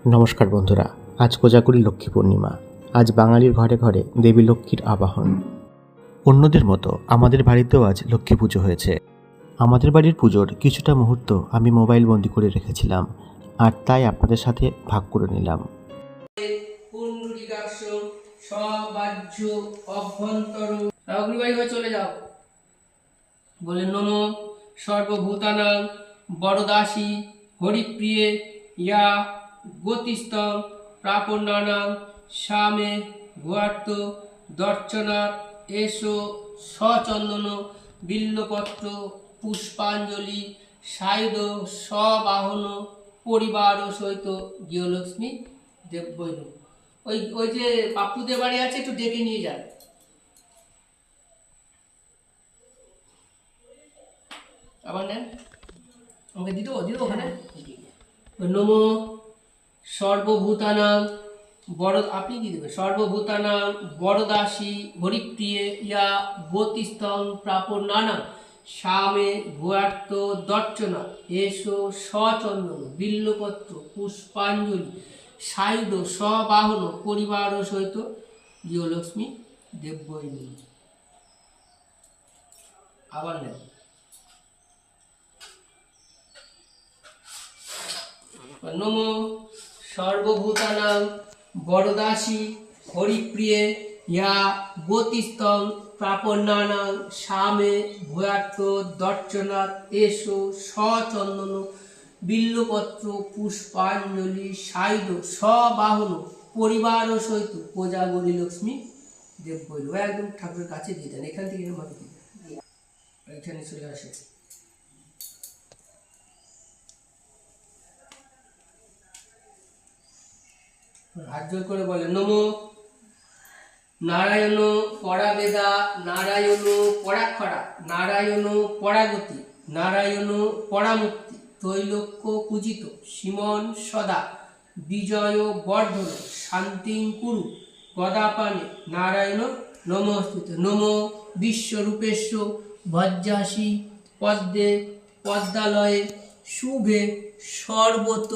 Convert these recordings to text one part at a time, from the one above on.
নমস্কার বন্ধুরা, আজ কোজাগরী লক্ষ্মী পূর্ণিমা। আজ বাঙালির ঘরে ঘরে দেবী লক্ষ্মীর আবাহন। অন্যদের মতো আমাদের বাড়িতেও আজ লক্ষ্মী পুজো হয়েছে। আমাদের বাড়ির পুজোর কিছুটা মুহূর্ত আমি মোবাইল বন্দি করে রেখেছিলাম, আর তাই আপনাদের সাথে ভাগ করে নিলাম। চলে যাও বলে নম সর্বভূতানাং বরদাসী হরিপ্রিয়ে ইয়া গতিস্তং প্রাপন্নানাং সামে ভুয়ার্ত দর্শনাথ এসো সচন্দন বিল্লপত্র পুষ্পাঞ্জলি সায়ুধ সবাহন পরিবার সহিত গৃহলক্ষ্মী দেববৈন। ওই যে পাপ্পুদের বাড়ি আছে, একটু ডেকে নিয়ে যান। আবার নেন, আমাকে দিত ওখানে। নম সর্বভূতানাং বড়, আপনি কি দেবেন? সর্বভূতানাং বরদাসী হরিপ্রিয়ে ইয়া গতিস্তং প্রাপন্নানাং সামে ভুয়ার্ত দর্শনা এসো সচন্দন বিল্লপত্র পুষ্পাঞ্জলি সায়ুধ সবাহন পরিবার সহিত গৃহলক্ষ্মী দেববৈনী। আবার নেন। নম সর্বভূতানাং বরদাসী হরিপ্রিয়ে ইয়া গতিস্তং প্রাপন্নানাং সামে ভূয়ার্থ দর্শনাথ এসো সচন্দন বিল্লপত্র পুষ্পাঞ্জলি সায়ুধ সবাহন পরিবার সহিত কোজাগরী লক্ষ্মী দেববৈনী। একদম ঠাকুরের কাছে দিয়ে দেন, এখান থেকে এখানে চলে আসে। হাত জোর করে বলে নম নারায়ণ পরাবেদা নারায়ণ পরাক্ষরা নারায়ণ পরাগতি নারায়ণ পরামুক্তি ত্রৈলোক্য পূজিত শ্রীমন সদা বিজয় বর্ধন শান্তিং কুরু গদাপানে নারায়ণ নমস্তুতে। নম বিশ্বরূপেশ্ব বজ্রাসী পদ্মে পদ্মালয়ে শুভে সর্বত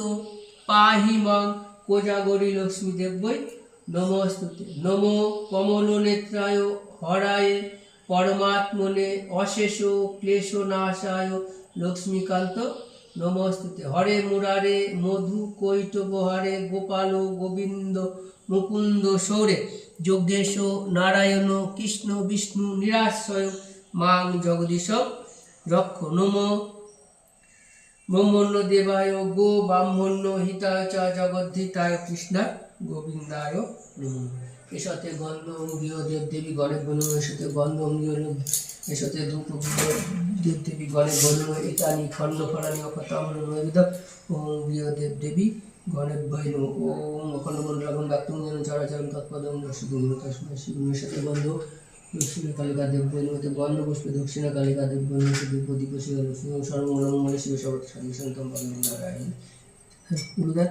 পাহিমং কোজাগরী লক্ষ্মী দেববৈ নমস্তুতে। নম কমল নেত্রায় হরায় পরমাত্মনে অশেষ ক্লেশনাশায় লক্ষ্মীকান্ত নমস্তুতে। হরে মুরারে মধু কৈটবহারে গোপাল গোবিন্দ মুকুন্দ সৌরে যোগেশ নারায়ণ কৃষ্ণ বিষ্ণু নিরাশ্রয় মাং জগদীশ রক্ষ। নম ব্রহ্মণ্য দেবায় গো ব্রাহ্মণ্য হিতায় চ জগদ্ধিতায় কৃষ্ণায় গোবিন্দায় নমঃ। এসতে গন্ধ গৃহ দেবদেবী গণেশ বন এসতে গন্ধ গৃহ এসতে ধূপ দেবদেবী গণেশ বন ইতানি খণ্ড ফলানি অকতাম্র নৈবেদ ওম গৃহ দেবদেবী গণেশ বৈন ওম অখণ্ড মণ্ডলগণ ব্যক্তং যেন চরাচরণ তৎপদং দর্শিতুম তস্মৈ শ্রী এসতে গন্ধ দক্ষিণা কালিকা দেববৈন হতে গন্ধ পুষ্পে দক্ষিণা কালিকা দেববৈন হতে দ্রৌপদী শিব সর্বমঙ্গলমঙ্গলে শিব সর্বত সাধুসন্তম পদ্মে নারায়ণ গুরুদার।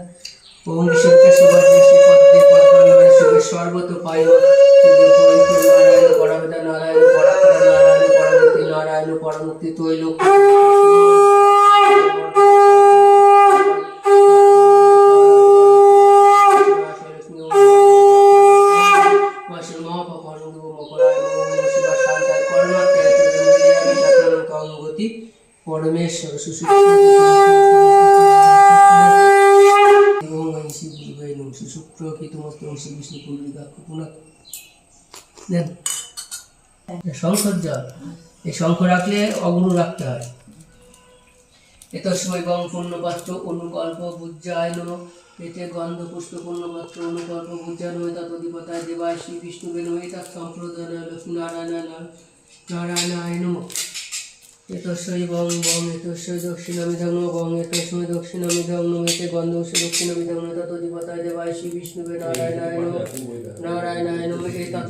ওম বিশ্বকে সুভাষে শ্রীপদ্মে পদ্মালয়ে শিবের সর্বত পায় নারায়ণ পরাবেদা নারায়ণ পরাক্ষরা নারায়ণ পরমুক্তি নারায়ণ পরমুক্তি ত্রৈলোক্য পরমেশ্বর শঙ্কর জল, এই শঙ্খ রাখলে অগ্নি রাখতে হয়। এতস্মৈ গং পূর্ণপাত্র অনুকল্প বুজ্জায় নমঃ। এতে গন্ধ পুষ্প পূর্ণপাত্র অনুকল্প বুজ্জায় নমঃ। তদধিপতায় দেবায় শ্রী বিষ্ণু বেনমঃ। তৎ সম্প্রদায় লক্ষ্মী নারায়ণায় নমঃ। এতস্মৈ বং বং এতস্মৈ দক্ষিণামিধং বং এতস্মৈ দক্ষিণামিধং এতে গন্ধস্য দক্ষিণামিধং তদধিপতায় দেবায় শ্রী বিষ্ণুবে নারায়ণায় নমঃ। এতৎ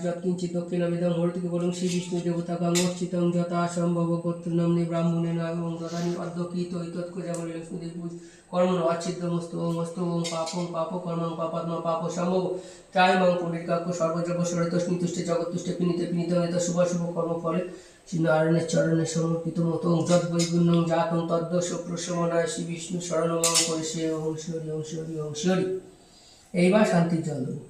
যৎকিঞ্চিৎ দক্ষিণামিধং হরিতিকে বলং শ্রী বিষ্ণু দেবতাকাং অর্চিতং যথা সম্ভব গোত্রনাম্নে ব্রাহ্মণে নাম তদানি অদ্যকৃত কোজাগরী লক্ষ্মী দেবী কর্মণ অচ্ছিদ্যমস্তু মস্তু ওম পাপং পাপ কর্মং পাপাত্মা পাপ সম্ভব ত্রায়মাং পুণ্ডিকাক্ষ সর্বজগ সরিত স্মিতুষ্টে জগৎতুষ্টে পিনিতে পিনিত এত শুভ শুভ কর্ম ফলে শ্রীনারায়ণের চরণে সমর্পিত মতং যদ বৈগুণ্যং জাতং তদ্দশ প্রশমনায় শ্রী বিষ্ণু শরণমং করিষে ওম শিহরি ওম শিহরি ওম শিহরি। এইবার শান্তির জল দেবো।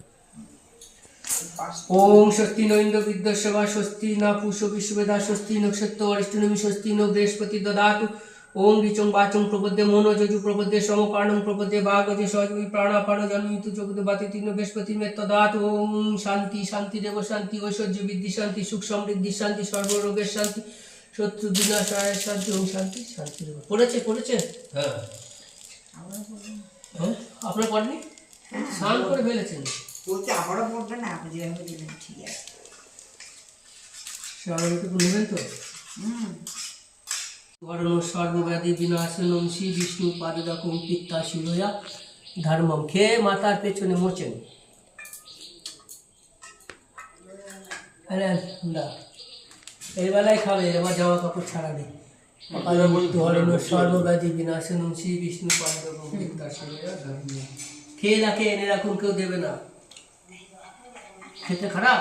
ওম স্বস্তি ন ইন্দ্র বিদ্যস্যবা স্বস্তি না পুষ বিশ্ববেদা স্বস্তি নক্ষত্র অরিষ্টনমি স্বস্তি ন বৃহস্পতি দদাতু। ওম ঋচং বাচং প্রপদ্যে মনোযজু প্রপদ্যে সমকার্ণং প্রপদ্যে বাগজে সহযোগী প্রাণাপান জন্মিতু চকুত বাতিতীর্ণ বৃহস্পতি মে তদাতু। ওম শান্তি শান্তি দেব শান্তি ঐশ্বর্য বৃদ্ধি শান্তি সুখ সমৃদ্ধি শান্তি সর্বরোগের শান্তি শত্রু বিনাশায় শান্তি। ওম শান্তি শান্তি দেব। পড়েছে হ্যাঁ হ্যাঁ আপনার পড়েনি? স্নান করে ফেলেছেন? বলতে আমারও পড়বে না, আপনি যেভাবে দিলেন ঠিক আছে। স্মরণটুকু নেবেন তো? বরণ সর্বব্যাধি বিনাশনম শ্রী বিষ্ণু পাদুদাকুম পিত্তা শিরোয়া ধর্মম। খেয়ে মাথার পেছনে মোচেন। না এই বেলায় খাবে, এবার জামা কাপড় ছাড়া নেই। বরণ সর্বব্যাধি বিনাশনম শ্রী বিষ্ণু পাদুদাকুম পিত্তা শিরোয়া ধর্মম। খেয়ে রাখে এনে রাখুন, কেউ দেবে না। খেতে খারাপ